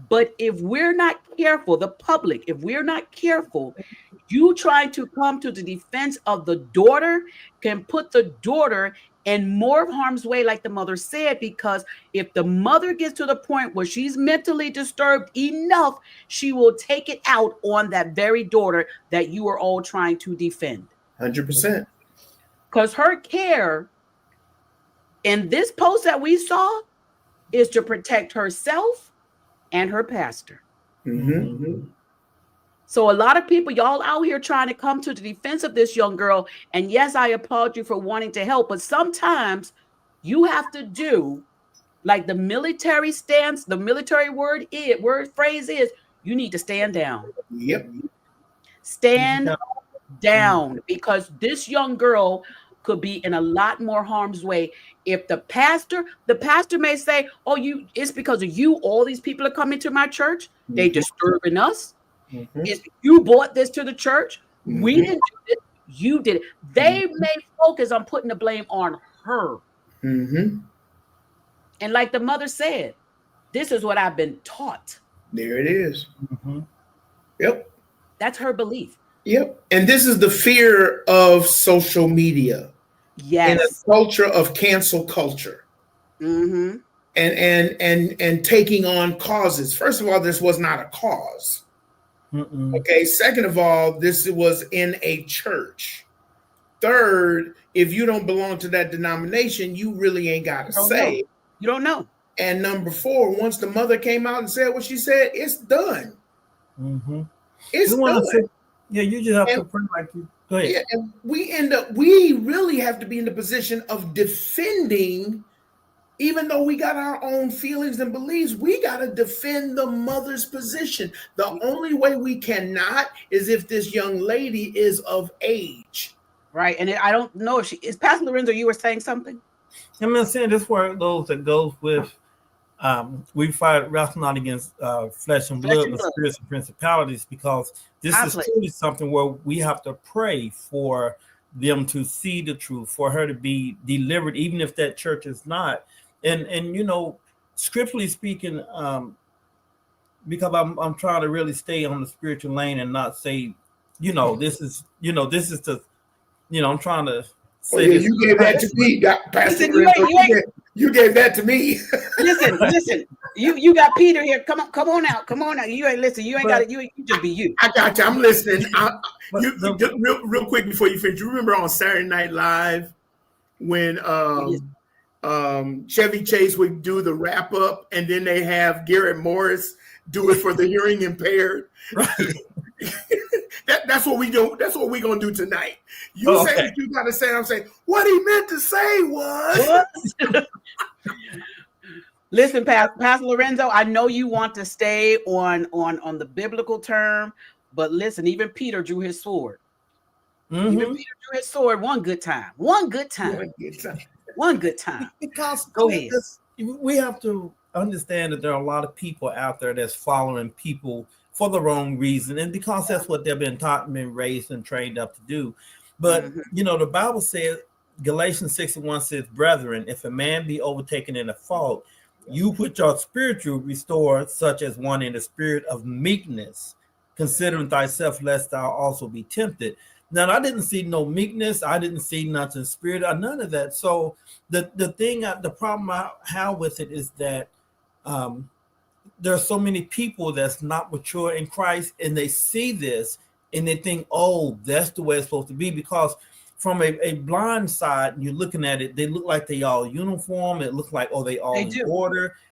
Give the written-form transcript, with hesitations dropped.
But if we're not careful, the public, if we're not careful, you trying to come to the defense of the daughter can put the daughter in more harm's way, like the mother said, because if the mother gets to the point where she's mentally disturbed enough, she will take it out on that very daughter that you are all trying to defend. 100%. Because her care in this post that we saw is to protect herself and her pastor. Mm-hmm. So a lot of people, y'all out here trying to come to the defense of this young girl. And yes, I applaud you for wanting to help, but sometimes you have to do like the military stance, the military word phrase is you need to stand down. Yep. Stand down, because this young girl could be in a lot more harm's way if the pastor may say, oh, it's because of you all these people are coming to my church, they disturbing us. Mm-hmm. Is you brought this to the church, we Mm-hmm. didn't do it, you did it. They may focus on putting the blame on her. Mm-hmm. And like the mother said, this is what I've been taught. There it is. Mm-hmm. Yep. That's her belief. Yep. And this is the fear of social media in Yes. a culture of cancel culture. Mm-hmm. And taking on causes. First of all, this was not a cause. Mm-mm. Okay. Second of all, this was in a church. Third, if you don't belong to that denomination, you really ain't got to say. You don't know. And number four, once the mother came out and said what she said, it's done. Mm-hmm. It's done. Yeah, you just have to pray like you. Go ahead. Yeah, and we really have to be in the position of defending, even though we got our own feelings and beliefs, we got to defend the mother's position. The only way we cannot is if this young lady is of age. Right. And I don't know if she is. Pastor Lorenzo, you were saying something? I'm saying this where it goes with we fight wrestle not against flesh and blood, but spirits and principalities, because this is truly something where we have to pray for them to see the truth, for her to be delivered, even if that church is not. And you know, scripturally speaking, because I'm trying to really stay on the spiritual lane and not say, this is the, I'm trying to say this. You gave that to me, Pastor. You gave that to me. listen. You got Peter here. Come on out. You ain't listen. You ain't got it. You just be you. I got you. I'm listening. Real quick before you finish. You remember on Saturday Night Live when Chevy Chase would do the wrap up, and then they have Garrett Morris do it for the hearing impaired. Right. That's what we do. That's what we're gonna do tonight. You say what you gotta say. I'm saying what he meant to say was. Listen, Pastor Lorenzo, I know you want to stay on the biblical term, but listen, even Peter drew his sword. Mm-hmm. Even Peter drew his sword one good time. Because go ahead. We have to understand that there are a lot of people out there that's following people for the wrong reason, and because that's what they've been taught and been raised and trained up to do. But the Bible says, Galatians 6:1 says, brethren, if a man be overtaken in a fault, you which are spiritual restore such as one in the spirit of meekness, considering thyself lest thou also be tempted. Now, I didn't see no meekness. I didn't see nothing spirit or none of that. So the problem I have with it is that there are so many people that's not mature in Christ, and they see this and they think, oh, that's the way it's supposed to be, because from a blind side, you're looking at it, they look like they all uniform. It looks like, oh, they all in order.